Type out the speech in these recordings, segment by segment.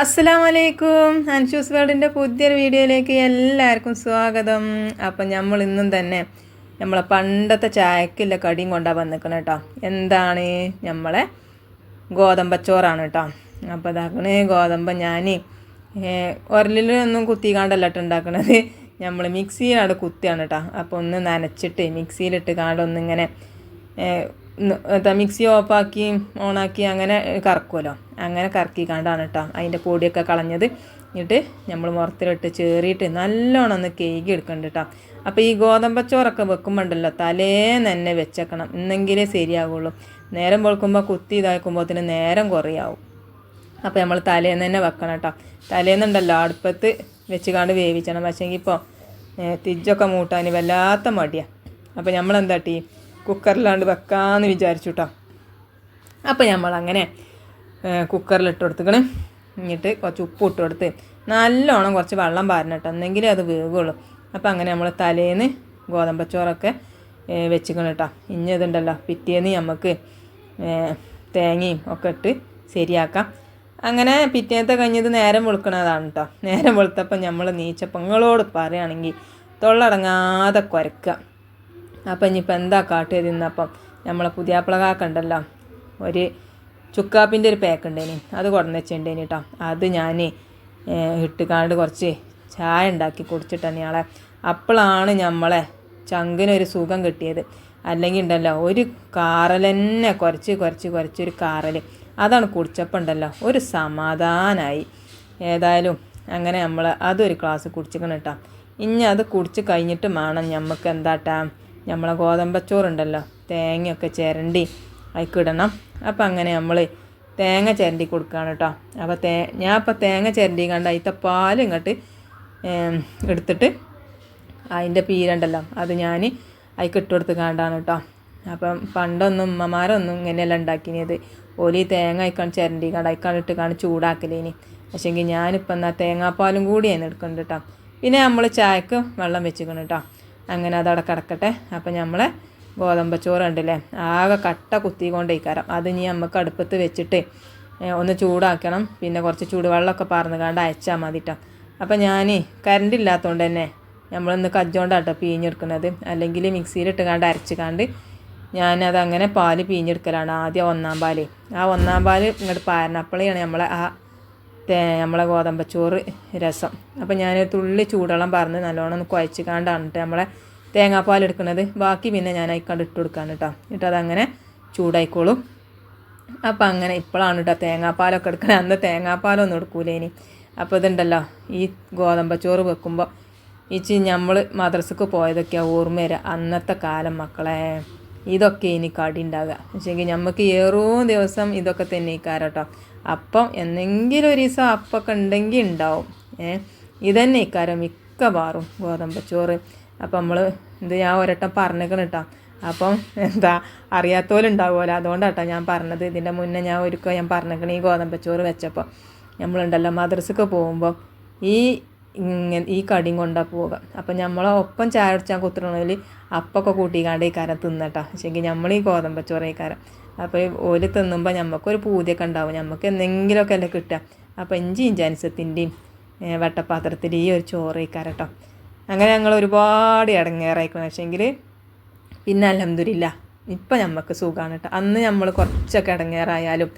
അസ്സലാമലൈക്കും. അൻഷൂസ് വേൾഡിൻ്റെ പുതിയൊരു വീഡിയോയിലേക്ക് എല്ലാവർക്കും സ്വാഗതം. അപ്പം നമ്മൾ ഇന്നും തന്നെ നമ്മളെ പണ്ടത്തെ ചായക്കുള്ള കടിയും കൊണ്ടാണ് വന്നിക്കണം കേട്ടോ. എന്താണ് നമ്മളെ ഗോതമ്പച്ചോറാണ് കേട്ടോ. അപ്പോൾ ഇതാക്കണേ ഗോതമ്പ് ഞാൻ ഉരലിലൊന്നും കുത്തിക്കാണ്ടല്ല കേട്ടോ ഉണ്ടാക്കണത്. നമ്മൾ മിക്സിയിലാണ് കുത്തിയാണ് കേട്ടോ. അപ്പോൾ ഒന്ന് നനച്ചിട്ട് മിക്സിയിലിട്ട് കാണ്ടൊന്നിങ്ങനെ മിക്സി ഓഫാക്കി ഓണാക്കി അങ്ങനെ കറക്കുമല്ലോ, അങ്ങനെ കറക്കി കണ്ടാണ് കേട്ടോ അതിൻ്റെ പൊടിയൊക്കെ കളഞ്ഞത്. എന്നിട്ട് നമ്മൾ മുറത്തിലിട്ട് ചേറിയിട്ട് നല്ലോണം ഒന്ന് കേക്ക് എടുക്കണ്ട കേട്ടോ. അപ്പോൾ ഈ ഗോതമ്പച്ചോറൊക്കെ വെക്കുമ്പോണ്ടല്ലോ തലേന്ന് തന്നെ വെച്ചേക്കണം, എന്നെങ്കിലേ ശരിയാകുള്ളൂ. നേരം വെളുക്കുമ്പോൾ കുത്തി ഇതാക്കുമ്പോഴത്തേന് നേരം കുറയാവും. അപ്പോൾ നമ്മൾ തലേന്ന് തന്നെ വെക്കണം കേട്ടോ. തലേന്നുണ്ടല്ലോ അടുപ്പത്ത് വെച്ച് കാണ്ട് വേവിച്ചണം. പക്ഷേങ്കിൽ ഇപ്പോൾ തിജ്ജൊക്കെ മൂട്ടാൻ വല്ലാത്ത മടിയാണ്. അപ്പോൾ നമ്മളെന്താട്ടി കുക്കറിലാണ്ട് വെക്കാമെന്ന് വിചാരിച്ചു കേട്ടോ. അപ്പോൾ നമ്മളങ്ങനെ കുക്കറിലിട്ട് കൊടുത്തുക്കണം. എന്നിട്ട് കുറച്ച് ഉപ്പ് ഇട്ട് കൊടുത്ത് നല്ലോണം കുറച്ച് വെള്ളം പാരണം കേട്ടോ, എന്നെങ്കിലേ അത് വേവുള്ളൂ. അപ്പോൾ അങ്ങനെ നമ്മൾ തലേന്ന് ഗോതമ്പച്ചോറൊക്കെ വെച്ചിക്കണം കേട്ടോ. ഇനി ഇതുണ്ടല്ലോ പിറ്റേന്ന് നമുക്ക് തേങ്ങയും ഒക്കെ ഇട്ട് ശരിയാക്കാം. അങ്ങനെ പിറ്റേന്നത്തെ കഴിഞ്ഞത് നേരം വെളുക്കണതാണ് കേട്ടോ. നേരം വെളുത്തപ്പം നമ്മൾ നീച്ചപ്പം നിങ്ങളോട് പറയുകയാണെങ്കിൽ തൊള്ളടങ്ങാതെ കുരക്കുക. അപ്പം ഇനിയിപ്പോൾ എന്താ കാട്ടിയത് ഇന്നപ്പം നമ്മളെ പുതിയാപ്പിള കാക്കുണ്ടല്ലോ, ഒരു ചുക്കാപ്പിൻ്റെ ഒരു പാക്ക് ഉണ്ടേനി, അത് കൊണ്ടുവന്ന് വെച്ചിട്ടുണ്ടേനി കേട്ടോ. അത് ഞാൻ ഇട്ടുകാണ്ട് കുറച്ച് ചായ ഉണ്ടാക്കി കുടിച്ചിട്ടാണ് ഇയാളെ. അപ്പോഴാണ് നമ്മളെ ചങ്കിനൊരു സുഖം കിട്ടിയത്. അല്ലെങ്കിൽ ഉണ്ടല്ലോ ഒരു കാറൽ തന്നെ കുറച്ചൊരു കാറൽ, അതാണ് കുടിച്ചപ്പോൾ ഉണ്ടല്ലോ ഒരു സമാധാനമായി. ഏതായാലും അങ്ങനെ നമ്മൾ അതൊരു ഗ്ലാസ് കുടിച്ചിക്കണം കേട്ടോ. ഇനി അത് കുടിച്ച് കഴിഞ്ഞിട്ട് വേണം നമുക്ക് എന്താട്ടാ നമ്മളെ ഗോതമ്പച്ചോറുണ്ടല്ലോ തേങ്ങയൊക്കെ ചിരണ്ടി അതിക്കിടണം. അപ്പം അങ്ങനെ നമ്മൾ തേങ്ങ ചിരണ്ടി കൊടുക്കുകയാണ് കേട്ടോ. അപ്പോൾ ഞാൻ ഇപ്പോൾ തേങ്ങ ചിരണ്ടി കണ്ട് അതിൻ്റെ പാൽ ഇങ്ങോട്ട് എടുത്തിട്ട് അതിൻ്റെ പീരണ്ടല്ലോ അത് ഞാൻ അതിക്ക് ഇട്ട് കൊടുത്ത് കണ്ടാണ് കേട്ടോ. അപ്പം പണ്ടൊന്നും ഉമ്മമാരൊന്നും ഇങ്ങനെയല്ല ഉണ്ടാക്കിയത്. ഓലി തേങ്ങ അയക്കാൻ ചിരണ്ടി കണ്ട് അയക്കാൻ ഇട്ട് കാണി ചൂടാക്കലേനി. പക്ഷേങ്കിൽ ഞാനിപ്പോൾ എന്നാൽ തേങ്ങാപ്പാലും കൂടിയാണ് എടുക്കുന്നുണ്ട് കേട്ടോ. പിന്നെ നമ്മൾ ചായക്ക് വെള്ളം വെച്ചിക്കണം കേട്ടോ. അങ്ങനെ അതവിടെ കിടക്കട്ടെ. അപ്പം നമ്മളെ ഗോതമ്പച്ചോറ് ഉണ്ടല്ലേ ആകെ കട്ട കുത്തിക്കൊണ്ടേക്കാരം. അത് ഇനി നമുക്ക് അടുപ്പത്ത് വെച്ചിട്ട് ഒന്ന് ചൂടാക്കണം. പിന്നെ കുറച്ച് ചൂടുവെള്ളമൊക്കെ പറന്ന് കാണ്ട് അയച്ചാൽ മതി കേട്ടോ. അപ്പം ഞാൻ കറണ്ട് ഇല്ലാത്തതുകൊണ്ട് തന്നെ നമ്മളൊന്ന് കജ്ജോണ്ടാട്ടോ പിഴിഞ്ഞെടുക്കുന്നത്. അല്ലെങ്കിൽ മിക്സിയിലിട്ട് കാണ്ട് അരച്ച് കാണ്ട് ഞാനതങ്ങനെ പാല് പിഴിഞ്ഞെടുക്കലാണ്. ആദ്യം ഒന്നാം പാൽ, ആ ഒന്നാം പാൽ ഇങ്ങോട്ട് പാരണം. അപ്പോഴാണ് നമ്മളെ ഗോതമ്പച്ചോറ് രസം. അപ്പം ഞാൻ തുള്ളി ചൂടുവെള്ളം പറഞ്ഞ് നല്ലോണം ഒന്ന് കുഴച്ച് കാണ്ടാണ് കേട്ടോ നമ്മളെ തേങ്ങാപ്പാൽ എടുക്കുന്നത്. ബാക്കി പിന്നെ ഞാൻ അതിക്കാണ്ട് ഇട്ട് കൊടുക്കാണ് കേട്ടോ. എന്നിട്ട് അതങ്ങനെ ചൂടായിക്കോളും. അപ്പം അങ്ങനെ ഇപ്പോഴാണ് കേട്ടോ തേങ്ങാപ്പാലൊക്കെ എടുക്കണത്. അന്ന് തേങ്ങാപ്പാലൊന്നും എടുക്കൂലേനി. അപ്പോൾ ഇതുണ്ടല്ലോ ഈ ഗോതമ്പച്ചോറ് വെക്കുമ്പോൾ നമ്മൾ മദ്രസക്ക് പോയതൊക്കെയാണ് ഓർമ്മ വരിക. അന്നത്തെ കാലം മക്കളെ ഇതൊക്കെ ഇനി കടി ഉണ്ടാകുക. പക്ഷേങ്കിൽ നമുക്ക് ഏറോ ദിവസം ഇതൊക്കെ തന്നെ ഇക്കാരം കേട്ടോ. അപ്പം എന്തെങ്കിലും ഒരു ദിവസം അപ്പമൊക്കെ ഉണ്ടെങ്കിൽ ഉണ്ടാവും. ഇതന്നെ ഇക്കാരം മിക്കവാറും ഗോതമ്പച്ചോറ്. അപ്പം നമ്മൾ ഞാൻ ഒരട്ടം പറഞ്ഞേക്കണം കേട്ടോ. അപ്പം അറിയാത്തവരുണ്ടാവുമല്ലോ, അതുകൊണ്ടാട്ടോ ഞാൻ പറഞ്ഞത്. ഇതിൻ്റെ മുന്നേ ഞാൻ പറഞ്ഞേക്കണം ഈ ഗോതമ്പച്ചോറ് വെച്ചപ്പോൾ നമ്മളുണ്ടല്ലോ മദ്രസക്ക് പോകുമ്പോൾ ഈ കടിയും കൊണ്ടാണ് പോവുക. അപ്പം നമ്മളെ ഒപ്പം ചായ അടിച്ചാൽ കുത്തണതിൽ അപ്പൊക്കെ കൂട്ടിക്കാണ്ട് ഈ കാരം തിന്നട്ടോ. പക്ഷേങ്കിൽ നമ്മൾ ഈ ഗോതമ്പച്ചോറ് ഈ കാരം അപ്പോൾ ഓല് തിന്നുമ്പോൾ നമുക്കൊരു പൂതിയൊക്കെ ഉണ്ടാവും. നമുക്ക് എന്തെങ്കിലുമൊക്കെ അല്ലേ കിട്ടുക. അപ്പോൾ ഇഞ്ചാൻസത്തിൻ്റെയും വട്ടപ്പാത്രത്തിൽ ഈ ഒരു ചോറ് ഇക്കാരം കേട്ടോ. അങ്ങനെ ഞങ്ങൾ ഒരുപാട് ഇടങ്ങേറായിക്കണം. പക്ഷേങ്കിൽ പിന്നെ അൽഹംദുലില്ലാ ഇപ്പം നമുക്ക് സുഖമാണ് കേട്ടോ. അന്ന് നമ്മൾ കുറച്ചൊക്കെ ഇടങ്ങേറായാലും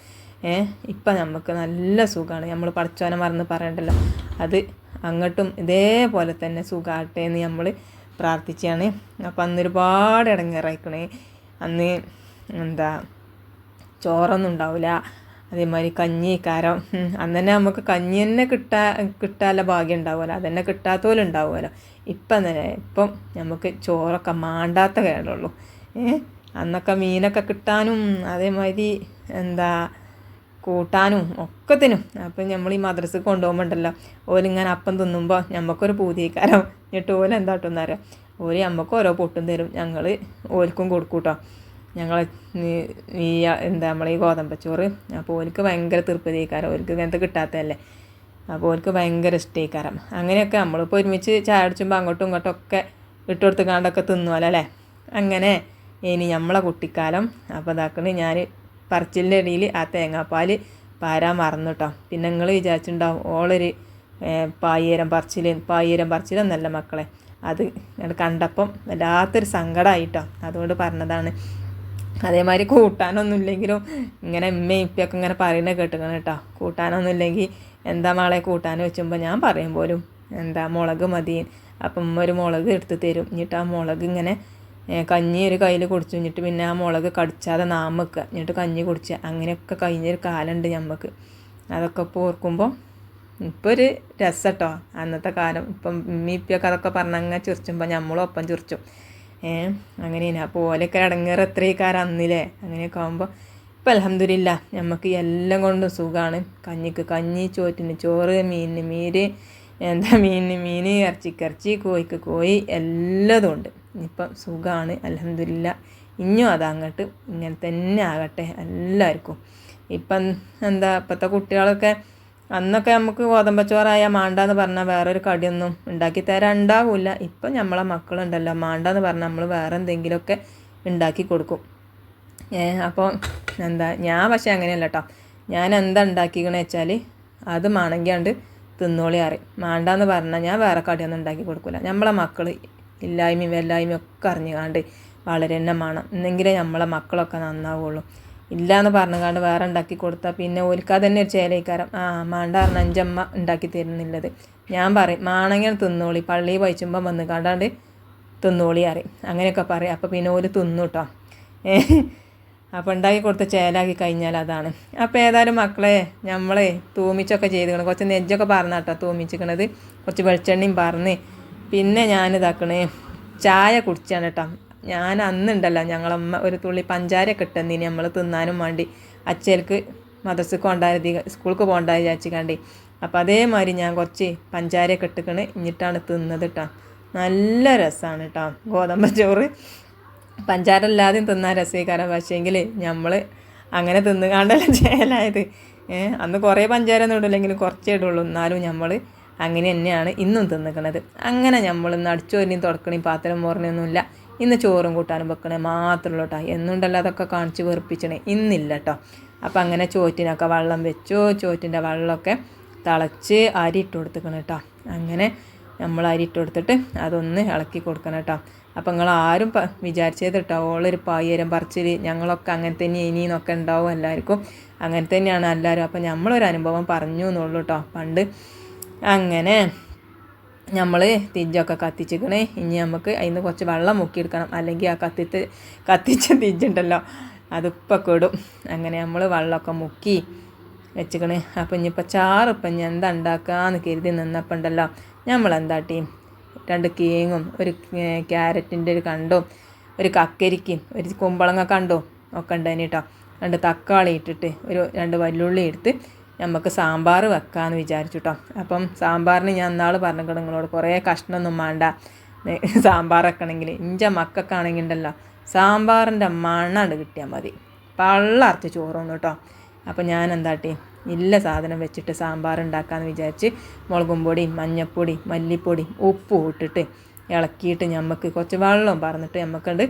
ഇപ്പം നമുക്ക് നല്ല സുഖമാണ്. നമ്മൾ പഠിച്ചോനെ മറന്ന് പറയണ്ടല്ലോ. അത് അങ്ങോട്ടും ഇതേപോലെ തന്നെ സുഖമാകട്ടെ എന്ന് നമ്മൾ പ്രാർത്ഥിച്ചാണ്. അപ്പം അന്ന് ഒരുപാട് ഇടങ്ങേറായിക്കണേ. അന്ന് ചോറൊന്നും ഉണ്ടാവില്ല. അതേമാതിരി കഞ്ഞി കാരം അന്ന് തന്നെ നമുക്ക് കഞ്ഞി തന്നെ കിട്ടാനുള്ള ഭാഗ്യം ഉണ്ടാവുമല്ലോ. അതന്നെ കിട്ടാത്തപോലും ഉണ്ടാവുമല്ലോ. ഇപ്പം നമുക്ക് ചോറൊക്കെ മാണ്ടാത്ത കേടുള്ളൂ. അന്നൊക്കെ മീനൊക്കെ കിട്ടാനും അതേമാതിരി കൂട്ടാനും ഒക്കത്തിനും. അപ്പം നമ്മൾ ഈ മദ്രസക്ക് കൊണ്ടുപോകുമ്പോണ്ടല്ലോ ഓലിങ്ങനെ അപ്പം തിന്നുമ്പോൾ നമുക്കൊരു പൂതിക്കാരം. എന്നിട്ട് ഓല് എന്താട്ടുന്നറിയാം, ഓല് നമുക്ക് ഓരോ പൊട്ടും തരും, ഞങ്ങൾ ഓൽക്കും കൊടുക്കും കേട്ടോ. ഞങ്ങൾ നമ്മളെ ഈ ഗോതമ്പച്ചോറ്. അപ്പോൾ ഓൽക്ക് ഭയങ്കര തൃപ്തിക്കാരം. ഓൽക്ക് ഇങ്ങനത്തെ കിട്ടാത്തതല്ലേ. അപ്പോൾ ഓൽക്ക് ഭയങ്കര ഇഷ്ടീക്കാരം. അങ്ങനെയൊക്കെ നമ്മളിപ്പോൾ ഒരുമിച്ച് ചായ അടിച്ചുമ്പോൾ അങ്ങോട്ടും ഇങ്ങോട്ടും ഒക്കെ ഇട്ട് കൊടുത്ത് കാണ്ടൊക്കെ തിന്നുമല്ലോ അല്ലേ. അങ്ങനെ ഇനി നമ്മളെ കുട്ടിക്കാലം. അപ്പോൾ ഇതാക്കണേ ഞാൻ പറച്ചിലിൻ്റെ ഇടയിൽ ആ തേങ്ങാപ്പാൽ പാരാൻ മറന്നു കേട്ടോ. പിന്നെ നിങ്ങൾ വിചാരിച്ചിട്ടുണ്ടാവും ഓളൊരു പായേരം പറച്ചിലൊന്നല്ല മക്കളെ, അത് കണ്ടപ്പം വല്ലാത്തൊരു സങ്കടമായിട്ടോ, അതുകൊണ്ട് പറഞ്ഞതാണ്. അതേമാതിരി കൂട്ടാനൊന്നുമില്ലെങ്കിലും ഇങ്ങനെ ഉമ്മയും ഇപ്പൊക്കെ ഇങ്ങനെ പറയുന്നത് കേട്ടിക്കണം കേട്ടോ. കൂട്ടാനൊന്നുമില്ലെങ്കിൽ എന്താ മോളെ കൂട്ടാൻ വെച്ചുമ്പോൾ ഞാൻ പറയും പോലും എന്താ മുളക് മതി. അപ്പം ഉമ്മ ഒരു മുളക് എടുത്ത് തരും. എന്നിട്ട് ആ മുളക് ഇങ്ങനെ കഞ്ഞി ഒരു കയ്യിൽ കുടിച്ചു, എന്നിട്ട് പിന്നെ ആ മുളക് കടിച്ചാതെ നാമക്കുക, എന്നിട്ട് കഞ്ഞി കുടിക്കുക. അങ്ങനെയൊക്കെ കഴിഞ്ഞൊരു കാലമുണ്ട് ഞമ്മക്ക്. അതൊക്കെ ഇപ്പോൾ ഓർക്കുമ്പോൾ ഇപ്പോൾ ഒരു രസം കേട്ടോ അന്നത്തെ കാലം. ഇപ്പം ഉമ്മയിപ്പൊക്കെ അതൊക്കെ പറഞ്ഞങ്ങനെ ചിരിച്ചുമ്പോൾ നമ്മളും ഒപ്പം ചിരിച്ചും. അങ്ങനെയാണ്. അപ്പോൾ ഓലൊക്കെ അടങ്ങേറ് എത്രയും കാലം അന്നില്ലേ. അങ്ങനെയൊക്കെ ആകുമ്പോൾ ഇപ്പം അൽഹംദുലില്ലാ നമുക്ക് എല്ലാം കൊണ്ടും സുഖമാണ്. കഞ്ഞിക്ക് കഞ്ഞി, ചോറ്റിന് ചോറ്, മീനിന് മീന്, മീനിന് മീൻ, ഇറച്ചിക്ക് കോഴിക്ക് കോഴി, എല്ലാതും ഉണ്ട്. ഇപ്പം സുഖമാണ് അൽഹംദുലില്ലാ. ഇനിയും അതങ്ങോട്ട് ഇങ്ങനെ തന്നെ ആകട്ടെ എല്ലാവർക്കും. ഇപ്പം ഇപ്പോഴത്തെ കുട്ടികളൊക്കെ അന്നൊക്കെ നമുക്ക് ഗോതമ്പച്ചോറായാൽ മാണ്ടാന്ന് പറഞ്ഞാൽ വേറൊരു കടിയൊന്നും ഉണ്ടാക്കി തരാൻ ഉണ്ടാവില്ല. ഇപ്പം നമ്മളെ മക്കളുണ്ടല്ലോ മാണ്ടാന്ന് പറഞ്ഞാൽ നമ്മൾ വേറെ എന്തെങ്കിലുമൊക്കെ ഉണ്ടാക്കി കൊടുക്കും. അപ്പോൾ ഞാൻ പക്ഷേ അങ്ങനെയല്ല കേട്ടോ. ഞാൻ എന്താ ഉണ്ടാക്കിക്കണെന്ന് വെച്ചാൽ അത് മാണെങ്കിയാണ്ട് തിന്നോളി അറിയും. മാണ്ടാന്ന് പറഞ്ഞാൽ ഞാൻ വേറെ കടിയൊന്നും ഉണ്ടാക്കി കൊടുക്കില്ല. നമ്മളെ മക്കൾ ഇല്ലായ്മയും വല്ലായ്മയും ഒക്കെ അറിഞ്ഞുകാണ്ട് വളരെ തന്നെ വേണം, എന്നെങ്കിലേ നമ്മളെ മക്കളൊക്കെ നന്നാവുള്ളൂ. ഇല്ലയെന്ന് പറഞ്ഞുകൊണ്ട് വേറെ ഉണ്ടാക്കി കൊടുത്താൽ പിന്നെ ഓൽക്കാ തന്നെ ഒരു ചേലയിക്കാരം മാണ്ട പറഞ്ഞ അഞ്ചമ്മ ഉണ്ടാക്കി തരുന്നില്ലത്. ഞാൻ പറയും മാണെങ്കിൽ തിന്നോളി, പള്ളിയിൽ വഹിച്ചുമ്പോൾ വന്ന് കണ്ടാണ്ട് തിന്നോളി അറിയും. അങ്ങനെയൊക്കെ പറയും. അപ്പോൾ പിന്നെ ഓല് തിന്നു കേട്ടോ. അപ്പോൾ ഉണ്ടാക്കി കൊടുത്ത് ചേലാക്കി കഴിഞ്ഞാൽ അതാണ്. അപ്പോൾ ഏതായാലും മക്കളെ നമ്മളെ തൂമിച്ചൊക്കെ ചെയ്തിക്കണം. കുറച്ച് നെജ്ജൊക്കെ പറഞ്ഞാട്ടോ തൂമിച്ചിക്കണത്, കുറച്ച് വെളിച്ചെണ്ണയും പറഞ്ഞ്. പിന്നെ ഞാനിതാക്കണേ ചായ കുടിച്ചാണ് കേട്ടോ. ഞാൻ അന്നുണ്ടല്ലോ ഞങ്ങളമ്മ ഒരു തുള്ളി പഞ്ചാരയൊക്കെ ഇട്ടെന്നിനി നമ്മൾ തിന്നാനും വേണ്ടി അച്ഛർക്ക് മദ്രസക്ക് കൊണ്ടായത് സ്കൂൾക്ക് പോകണ്ടായി വിചാരിച്ചിക്കാണ്ടി. അപ്പോൾ അതേമാതിരി ഞാൻ കുറച്ച് പഞ്ചാരയൊക്കെ ഇട്ടിക്കണ് എന്നിട്ടാണ് തിന്നത് കേട്ടോ. നല്ല രസമാണ് കേട്ടോ ഗോതമ്പച്ചോറ്. പഞ്ചാര അല്ലാതെയും തിന്നാൻ രസീകാരം. പക്ഷേങ്കിൽ നമ്മൾ അങ്ങനെ തിന്നുകാണ്ടല്ല ചേലായത്. അന്ന് കുറേ പഞ്ചാര ഒന്നും ഇടില്ലെങ്കിലും കുറച്ചേ ഇടുള്ളൂ. എന്നാലും നമ്മൾ അങ്ങനെ തന്നെയാണ് ഇന്നും തിന്നിക്കണത്. അങ്ങനെ നമ്മൾ ഇന്ന് അടിച്ചോരിനെയും തുടക്കണേയും പാത്രം മോറണയൊന്നുമില്ല. ഇന്ന് ചോറും കൂട്ടാനും വെക്കണേ മാത്രമേ കേട്ടോ. എന്നുണ്ടല്ലോ അതൊക്കെ കാണിച്ച് വെറുപ്പിച്ചണേ, ഇന്നില്ല കേട്ടോ. അപ്പം അങ്ങനെ ചോറ്റിനൊക്കെ വെള്ളം വെച്ചു. ചോറ്റിൻ്റെ വെള്ളമൊക്കെ തിളച്ച് അരി ഇട്ട് കൊടുത്തിക്കണം കേട്ടോ. അങ്ങനെ നമ്മൾ അരി ഇട്ട് കൊടുത്തിട്ട് അതൊന്ന് ഇളക്കി കൊടുക്കണം കേട്ടോ. അപ്പം നിങ്ങൾ ആരും വിചാരിച്ചത് കേട്ടോ ഓളൊരു പായേരം പറിച്ചിൽ ഞങ്ങളൊക്കെ അങ്ങനെ തന്നെ ഇനിയെന്നൊക്കെ ഉണ്ടാവും എല്ലാവർക്കും. അങ്ങനെ തന്നെയാണ് എല്ലാവരും. അപ്പം നമ്മളൊരു അനുഭവം പറഞ്ഞു എന്നുള്ളൂ കേട്ടോ. പണ്ട് അങ്ങനെ നമ്മൾ തിജ്ജൊക്കെ കത്തിച്ചിക്കണേ. ഇനി നമുക്ക് അതിൽ നിന്ന് കുറച്ച് വെള്ളം മുക്കിയെടുക്കണം, അല്ലെങ്കിൽ ആ കത്തിച്ച തിജ്ജുണ്ടല്ലോ അതിപ്പോൾ കെടും. അങ്ങനെ നമ്മൾ വെള്ളമൊക്കെ മുക്കി വെച്ചിക്കണേ. അപ്പം ഇനിയിപ്പോൾ ചാറ് ഇപ്പം ഇനി എന്താ ഉണ്ടാക്കാമെന്ന് കരുതി നിന്നപ്പോൾ ഉണ്ടല്ലോ നമ്മളെന്താട്ടി 2 കേങ്ങും ഒരു ക്യാരറ്റിൻ്റെ ഒരു കണ്ടും ഒരു കക്കരിക്കും ഒരു കുമ്പളങ്ങ കണ്ടും ഒക്കെ ഉണ്ടായിന് കേട്ടോ. 2 തക്കാളി ഇട്ടിട്ട് ഒരു 2 വല്ലുള്ളി എടുത്ത് നമുക്ക് സാമ്പാർ വെക്കാമെന്ന് വിചാരിച്ചു കേട്ടോ. അപ്പം സാമ്പാറിന് ഞാൻ ഇന്നാൾ പറഞ്ഞിട്ട് നിങ്ങളോട് കുറേ കഷ്ണമൊന്നും വേണ്ട സാമ്പാർ വെക്കണമെങ്കിൽ. ഇഞ്ച മക്കൾക്കാണെങ്കിൽ ഉണ്ടല്ലോ സാമ്പാറിൻ്റെ മണ്ണാണ്ട് കിട്ടിയാൽ മതി, പള്ളർച്ച് ചോറൊന്നും കേട്ടോ. അപ്പം ഞാൻ എന്താട്ടി ഇല്ല സാധനം വെച്ചിട്ട് സാമ്പാർ ഉണ്ടാക്കാമെന്ന് വിചാരിച്ച് മുളകും പൊടി, മഞ്ഞൾപ്പൊടി, മല്ലിപ്പൊടി, ഉപ്പും ഇട്ടിട്ട് ഇളക്കിയിട്ട് നമുക്ക് കുറച്ച് വെള്ളവും പറഞ്ഞിട്ട് നമുക്കുണ്ട്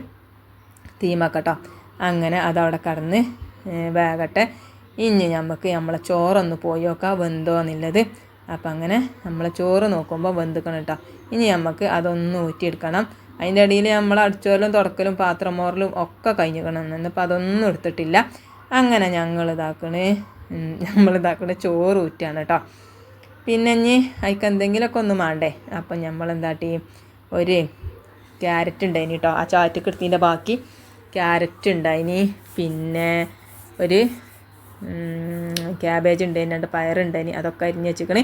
തീമാക്കട്ടോ. അങ്ങനെ അതവിടെ കടന്ന് വേകട്ടെ. ഇനി നമുക്ക് നമ്മളെ ചോറൊന്ന് പോയി നോക്കാം വെന്തോന്നുള്ളത്. അപ്പം അങ്ങനെ നമ്മളെ ചോറ് നോക്കുമ്പോൾ വെന്തിക്കണം കേട്ടോ. ഇനി നമുക്ക് അതൊന്ന് ഊറ്റിയെടുക്കണം. അതിൻ്റെ ഇടയിൽ നമ്മൾ അടിച്ചോലും തുടക്കലും പാത്രം മോറലും ഒക്കെ കഴിഞ്ഞിക്കണം. എന്നിപ്പോൾ അതൊന്നും എടുത്തിട്ടില്ല. അങ്ങനെ നമ്മളിതാക്കണേ ചോറ് ഊറ്റാണ് കേട്ടോ. പിന്നെ ഇനി അതിക്ക് എന്തെങ്കിലുമൊക്കെ ഒന്ന് വേണ്ടേ. അപ്പം നമ്മളെന്താട്ടി ഒരു ക്യാരറ്റ് ഉണ്ടായിനി കേട്ടോ. ആ ചാറ്റക്ക് എടുത്തതിൻ്റെ ബാക്കി ക്യാരറ്റ് ഉണ്ടായിനി. പിന്നെ ഒരു ക്യാബേജ് ഉണ്ടായിന്, 2 പയറുണ്ടായിന്, അതൊക്കെ അരിഞ്ഞ് വെച്ചിക്കണേ.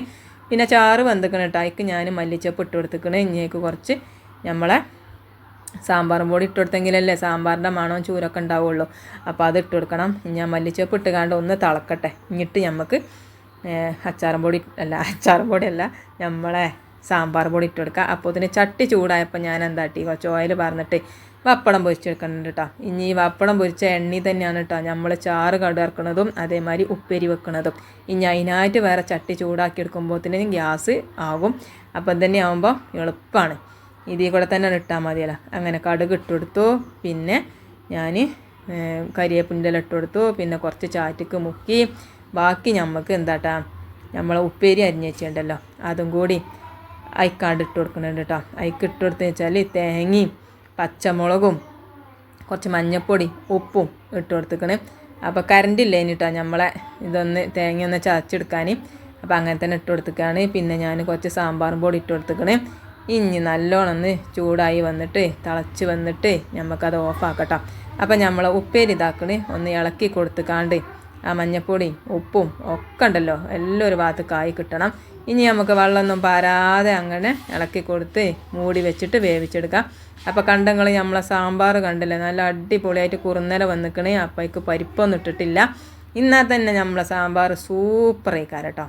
പിന്നെ ചാറ് വെന്തിക്കണം കേട്ടോ. അതിക്ക് ഞാൻ മല്ലിച്ചപ്പ് ഇട്ട് കൊടുത്തിക്കണേ. ഇനിക്ക് കുറച്ച് നമ്മളെ സാമ്പാറും പൊടി ഇട്ട് കൊടുത്തെങ്കിലല്ലേ സാമ്പാറിൻ്റെ മണവും ചൂരൊക്കെ ഉണ്ടാവുള്ളൂ. അപ്പോൾ അത് ഇട്ട് കൊടുക്കണം. ഞാൻ മല്ലിച്ചപ്പ് ഇട്ടുകാണ്ട് ഒന്ന് തിളക്കട്ടെ. എന്നിട്ട് നമുക്ക് അച്ചാറും പൊടിയല്ല നമ്മളെ സാമ്പാർ പൊടി ഇട്ട് കൊടുക്കുക. അപ്പോൾ ഇതിന് ചട്ടി ചൂടായപ്പോൾ ഞാൻ എന്താട്ടി കുറച്ച് ഓയിൽ പറഞ്ഞിട്ട് വപ്പടം പൊരിച്ചെടുക്കുന്നുണ്ട് കേട്ടോ. ഇനി ഈ വപ്പടം പൊരിച്ച എണ്ണി തന്നെയാണ് കേട്ടോ നമ്മൾ ചാറ് കടർക്കുന്നതും അതേമാതിരി ഉപ്പേരി വെക്കുന്നതും. ഇനി അതിനായിട്ട് വേറെ ചട്ടി ചൂടാക്കി എടുക്കുമ്പോഴത്തേനും ഗ്യാസ് ആകും. അപ്പം തന്നെ ആകുമ്പോൾ എളുപ്പമാണ്. ഇതിൽ കൂടെ തന്നെ ഇട്ടാൽ മതിയല്ലോ. അങ്ങനെ കടുക് ഇട്ടെടുത്തു. പിന്നെ ഞാൻ കരിവേപ്പിൻ്റെ ഇട്ട് കൊടുത്തു. പിന്നെ കുറച്ച് ചാറ്റക്ക് മുക്കി ബാക്കി നമുക്ക് എന്താട്ടാ നമ്മളെ ഉപ്പേരി അരിഞ്ഞ് വെച്ചിട്ടുണ്ടല്ലോ അതും കൂടി അയക്കാണ്ട് ഇട്ട് കൊടുക്കുന്നുണ്ട് കേട്ടോ. അയക്ക് ഇട്ട് കൊടുത്തെന്ന് വെച്ചാൽ തേങ്ങയും പച്ചമുളകും കുറച്ച് മഞ്ഞൾപ്പൊടി ഉപ്പും ഇട്ട് കൊടുത്തിക്കണേ. അപ്പോൾ കറണ്ട് ഇല്ലേനി കേട്ടോ നമ്മളെ ഇതൊന്ന് തേങ്ങ ഒന്ന് ചതച്ചെടുക്കാൻ. അപ്പോൾ അങ്ങനെ തന്നെ ഇട്ട് കൊടുത്തിക്കാണ്. പിന്നെ ഞാൻ കുറച്ച് സാമ്പാറും പൊടി ഇട്ട് കൊടുത്തിക്കണേ. ഇനി നല്ലോണം ഒന്ന് ചൂടായി വന്നിട്ട് തിളച്ച് വന്നിട്ട് നമുക്കത് ഓഫാക്കട്ടോ. അപ്പോൾ നമ്മളെ ഉപ്പേരി ഇതാക്കണേ ഒന്ന് ഇളക്കി കൊടുത്തിക്കാണ്ട് ആ മഞ്ഞൾപ്പൊടിയും ഉപ്പും ഒക്കെ ഉണ്ടല്ലോ എല്ലാം ഒരു ഭാഗത്ത് കായി കിട്ടണം. ഇനി നമുക്ക് വെള്ളമൊന്നും പാരാതെ അങ്ങനെ ഇളക്കി കൊടുത്ത് മൂടി വെച്ചിട്ട് വേവിച്ചെടുക്കാം. അപ്പോൾ കണ്ടങ്ങൾ നമ്മളെ സാമ്പാർ കണ്ടില്ലേ നല്ല അടിപൊളിയായിട്ട് കുറുന്നര വന്നിക്കണേ. അപ്പോഴേക്ക് പരിപ്പൊന്നും ഇട്ടിട്ടില്ല. എന്നാൽ തന്നെ നമ്മളെ സാമ്പാർ സൂപ്പറായിക്കാരം കേട്ടോ.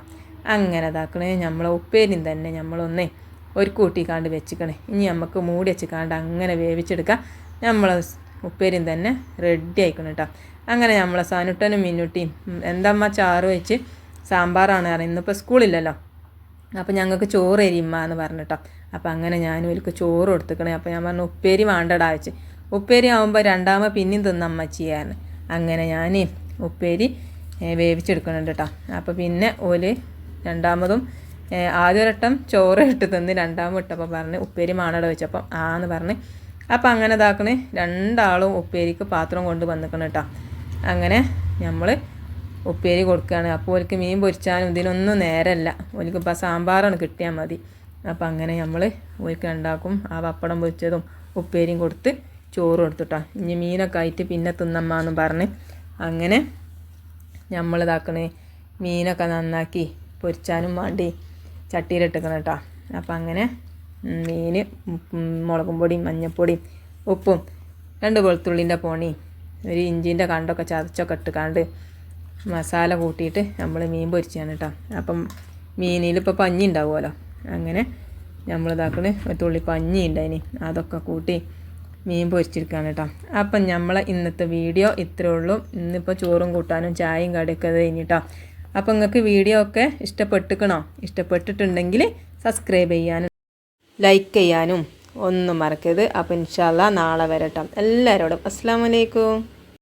അങ്ങനെ ഇതാക്കണേ നമ്മളെ ഉപ്പേരിയും തന്നെ നമ്മളൊന്ന് ഒരു കൂട്ടിക്കാണ്ട് വെച്ചിക്കണേ. ഇനി നമുക്ക് മൂടി വെച്ചിക്കാണ്ട് അങ്ങനെ വേവിച്ചെടുക്കാം. നമ്മളെ ഉപ്പേരിയും തന്നെ റെഡി ആയിക്കണം കേട്ടോ. അങ്ങനെ നമ്മളെ സാനുട്ടനും മിന്നുട്ടിയും എന്തമ്മ ചാറ് വെച്ച് സാമ്പാറാണ് അറിയുന്നത്. ഇന്നിപ്പോൾ സ്കൂളില്ലല്ലോ, അപ്പോൾ ഞങ്ങൾക്ക് ചോറ് എരിയുമ്മ എന്ന് പറഞ്ഞിട്ടോ. അപ്പോൾ അങ്ങനെ ഞാനും എനിക്ക് ചോറ് കൊടുത്തിക്കണേ. അപ്പോൾ ഞാൻ പറഞ്ഞു ഉപ്പേരി വേണ്ടടാ വെച്ച്. ഉപ്പേരി ആകുമ്പോൾ രണ്ടാമത് പിന്നെയും തിന്നമ്മച്ചിയാണ്. അങ്ങനെ ഞാൻ ഉപ്പേരി വേവിച്ചെടുക്കണുണ്ട് കേട്ടോ. അപ്പോൾ പിന്നെ ഓല് രണ്ടാമതും ആദ്യൊരട്ടം ചോറ് ഇട്ട് തിന്ന് രണ്ടാമത് ഇട്ടപ്പോൾ പറഞ്ഞ് ഉപ്പേരി മാണട വെച്ചപ്പം ആന്ന് പറഞ്ഞ്. അപ്പോൾ അങ്ങനെ ഇതാക്കണേ രണ്ടാളും ഉപ്പേരിക്ക് പാത്രം കൊണ്ട് വന്നിക്കണം കേട്ടോ. അങ്ങനെ നമ്മൾ ഉപ്പേരി കൊടുക്കുകയാണ്. അപ്പോൾ ഓൽക്ക് മീൻ പൊരിച്ചാലും ഇതിനൊന്നും നേരമല്ല, ഓൽക്ക് ഇപ്പോൾ സാമ്പാറാണ് കിട്ടിയാൽ മതി. അപ്പോൾ അങ്ങനെ നമ്മൾ ഓൽക്ക് ഉണ്ടാക്കും. ആ പപ്പടം പൊരിച്ചതും ഉപ്പേരിയും കൊടുത്ത് ചോറ് കൊടുത്തിട്ടോ. ഇനി മീനൊക്കെ ആയിട്ട് പിന്നെ തിന്നമ്മ എന്ന് പറഞ്ഞ് അങ്ങനെ നമ്മളിതാക്കണേ മീനൊക്കെ നന്നാക്കി പൊരിച്ചാനും വേണ്ടി ചട്ടിയിലിട്ടിക്കണം കേട്ടോ. അപ്പം അങ്ങനെ മീൻ മുളകും പൊടിയും മഞ്ഞൾപ്പൊടിയും ഉപ്പും 2 വെളുത്തുള്ളിൻ്റെ പോണി ഒരു ഇഞ്ചിൻ്റെ കണ്ടൊക്കെ ചതച്ചൊക്കെ ഇട്ടുകാണ്ട് മസാല കൂട്ടിയിട്ട് നമ്മൾ മീൻ പൊരിച്ചാണ് കേട്ടോ. അപ്പം മീനിലിപ്പോൾ പഞ്ഞി ഉണ്ടാവുമല്ലോ, അങ്ങനെ നമ്മളിതാക്കണ ഒരു തുള്ളി പഞ്ഞി ഉണ്ടായിനി അതൊക്കെ കൂട്ടി മീൻ പൊരിച്ചെടുക്കുകയാണ് കേട്ടോ. അപ്പം നമ്മളെ ഇന്നത്തെ വീഡിയോ ഇത്രയേ ഉള്ളൂ. ഇന്നിപ്പോൾ ചോറും കൂട്ടാനും ചായയും കടിയൊക്കെ കഴിഞ്ഞിട്ടോ. അപ്പോൾ നിങ്ങൾക്ക് വീഡിയോ ഒക്കെ ഇഷ്ടപ്പെട്ടിട്ടുണ്ടെങ്കിൽ സബ്സ്ക്രൈബ് ചെയ്യാനും ലൈക്ക് ചെയ്യാനും ഒന്നും മറക്കരുത്. അപ്പോൾ ഇൻഷാ അല്ലാഹ് നാളെ വരട്ടോ. എല്ലാവരോടും അസ്സലാമു അലൈക്കും.